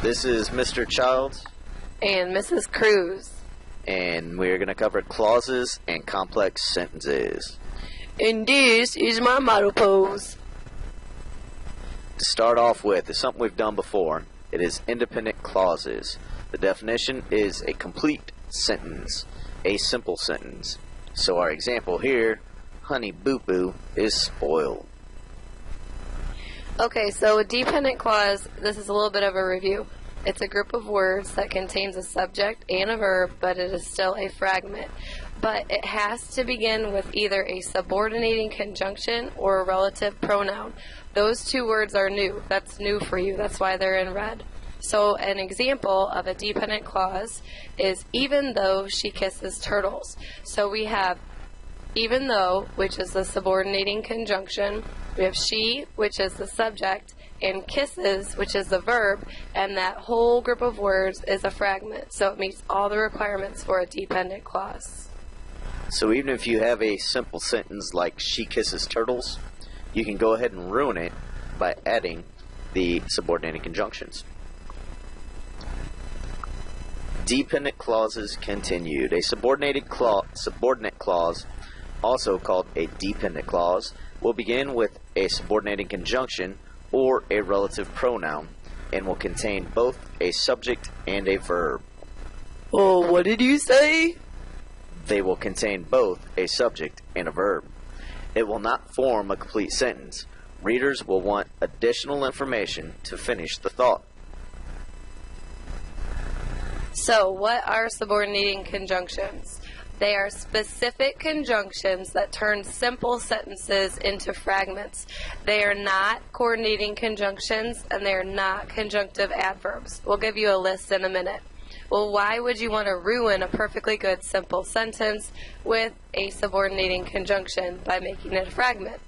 This is Mr. Childs and Mrs. Kruse, and we're going to cover clauses and complex sentences. and this is my model pose. To start off with is something we've done before. It is independent clauses. The definition is a complete sentence, a simple sentence. So our example here, Honey Boo Boo is spoiled. Okay, so a dependent clause, this is a little bit of a review. It's a group of words that contains a subject and a verb, but it is still a fragment. But it has to begin with either a subordinating conjunction or a relative pronoun. Those two words are new. That's new for you. That's why they're in red. So an example of a dependent clause is even though she kisses turtles. So we have even though, which is the subordinating conjunction. We have she, which is the subject, and kisses, which is the verb, and that whole group of words is a fragment. So it meets all the requirements for a dependent clause. So even if you have a simple sentence like she kisses turtles, you can go ahead and ruin it by adding the subordinating conjunctions. Dependent clauses continued. A subordinate clause, also called a dependent clause, will begin with a subordinating conjunction or a relative pronoun and will contain both a subject and a verb. Oh, what did you say? They will contain both a subject and a verb. It will not form a complete sentence. Readers will want additional information to finish the thought. So, what are subordinating conjunctions? They are specific conjunctions that turn simple sentences into fragments. They are not coordinating conjunctions, and they are not conjunctive adverbs. We'll give you a list in a minute. Well, why would you want to ruin a perfectly good simple sentence with a subordinating conjunction by making it a fragment?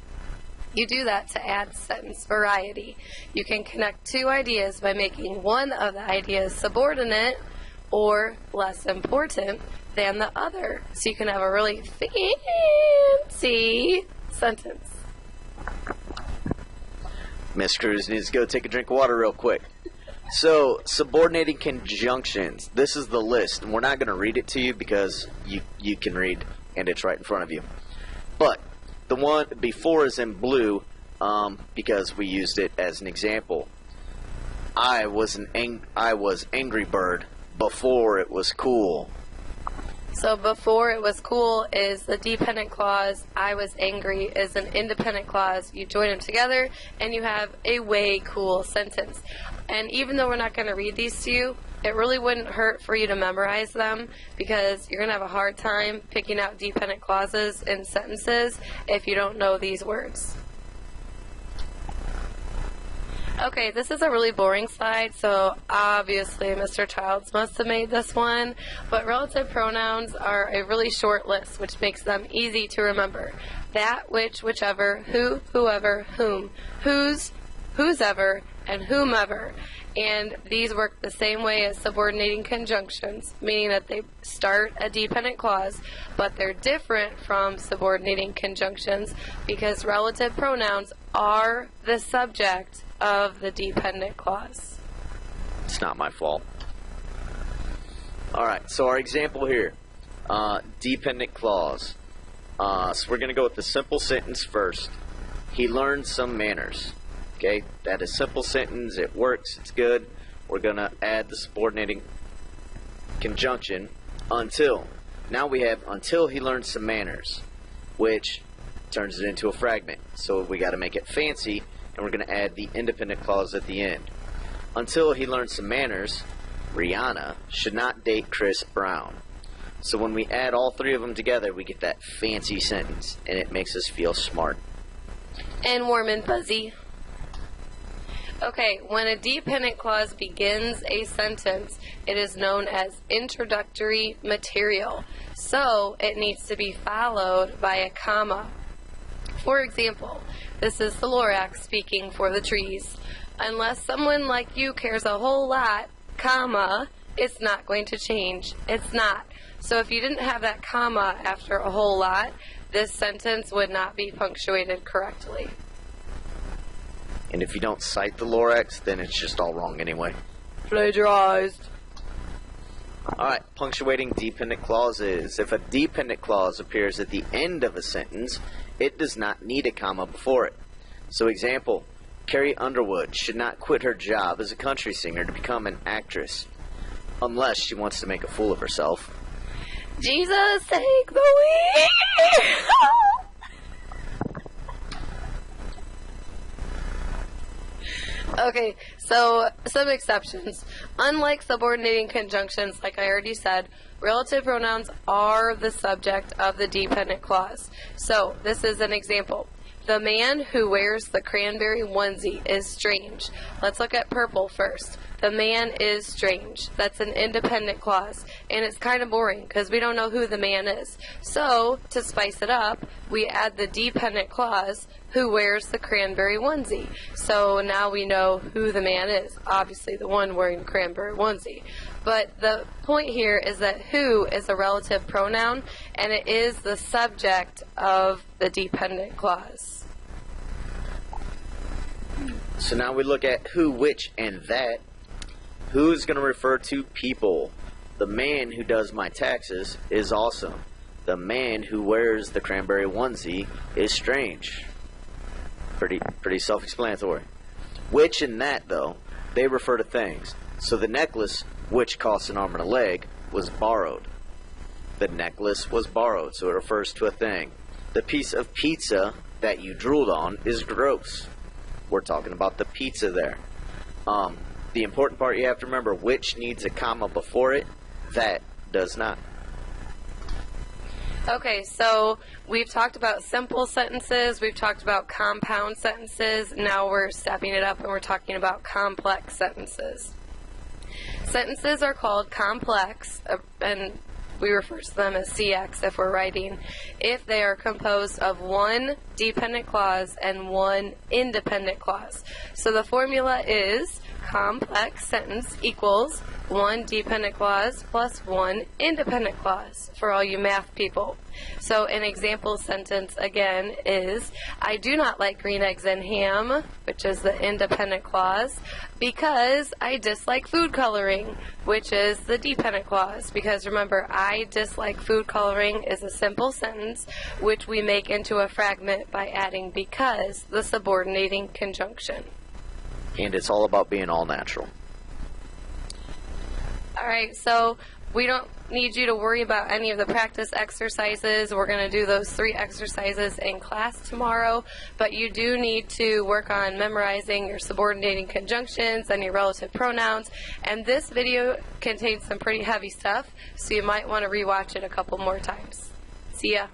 You do that to add sentence variety. You can connect two ideas by making one of the ideas subordinate or less important than the other. So you can have a really fancy sentence. Miss Kruse needs to go take a drink of water real quick. So, subordinating conjunctions. This is the list, and we're not going to read it to you because you can read, and it's right in front of you. But the one before is in blue because we used it as an example. I was Angry Bird before it was cool. So before it was cool is the dependent clause. I was angry is an independent clause. You join them together and you have a way cool sentence. And even though we're not going to read these to you, it really wouldn't hurt for you to memorize them because you're going to have a hard time picking out dependent clauses in sentences if you don't know these words. Okay, this is a really boring slide, so obviously Mr. Childs must have made this one, but relative pronouns are a really short list, which makes them easy to remember. That, which, whichever, who, whoever, whom, whose, whosever, and whomever. And these work the same way as subordinating conjunctions, meaning that they start a dependent clause, but they're different from subordinating conjunctions because relative pronouns are the subject of the dependent clause. It's not my fault. Alright, so our example here, dependent clause. So we're going to go with the simple sentence first. He learned some manners. Okay, that is a simple sentence, it works, it's good. We're going to add the subordinating conjunction until. Now we have until he learned some manners, which turns it into a fragment. So we got to make it fancy, and we're going to add the independent clause at the end. Until he learns some manners, Rihanna should not date Chris Brown. So when we add all three of them together, we get that fancy sentence, and it makes us feel smart. And warm and fuzzy. Okay, when a dependent clause begins a sentence, it is known as introductory material. So it needs to be followed by a comma. For example, this is the Lorax speaking for the trees. Unless someone like you cares a whole lot, comma, it's not going to change. It's not. So if you didn't have that comma after a whole lot, this sentence would not be punctuated correctly. And if you don't cite the Lorax, then it's just all wrong anyway. Plagiarized. Alright, punctuating dependent clauses. If a dependent clause appears at the end of a sentence, it does not need a comma before it. So example, Carrie Underwood should not quit her job as a country singer to become an actress, unless she wants to make a fool of herself. Jesus, take the wheel! Okay, so some exceptions. Unlike subordinating conjunctions, like I already said, relative pronouns are the subject of the dependent clause. So, this is an example. The man who wears the cranberry onesie is strange. Let's look at purple first. The man is strange. That's an independent clause. And it's kind of boring because we don't know who the man is. So, to spice it up, we add the dependent clause, who wears the cranberry onesie. So now we know who the man is. Obviously the one wearing the cranberry onesie. But the point here is that who is a relative pronoun, and it is the subject of the dependent clause. So now we look at who, which, and that. Who's going to refer to people. The man who does my taxes is awesome. The man who wears the cranberry onesie is strange. Pretty self-explanatory. Which and that, though, they refer to things. So the necklace, which costs an arm and a leg, was borrowed. The necklace was borrowed, so it refers to a thing. The piece of pizza that you drooled on is gross. We're talking about the pizza there. The important part you have to remember, which needs a comma before it, that does not. Okay, so we've talked about simple sentences, we've talked about compound sentences, now we're stepping it up and we're talking about complex sentences. Sentences are called complex, and we refer to them as CX if we're writing, if they are composed of one dependent clause and one independent clause. So the formula is complex sentence equals one dependent clause plus one independent clause for all you math people. So an example sentence again is, I do not like green eggs and ham, which is the independent clause, because I dislike food coloring, which is the dependent clause. Because remember, I dislike food coloring is a simple sentence which we make into a fragment by adding because, the subordinating conjunction. And it's all about being all natural. Alright, so we don't need you to worry about any of the practice exercises. We're going to do those 3 exercises in class tomorrow, but you do need to work on memorizing your subordinating conjunctions and your relative pronouns, and this video contains some pretty heavy stuff, so you might want to rewatch it a couple more times. See ya!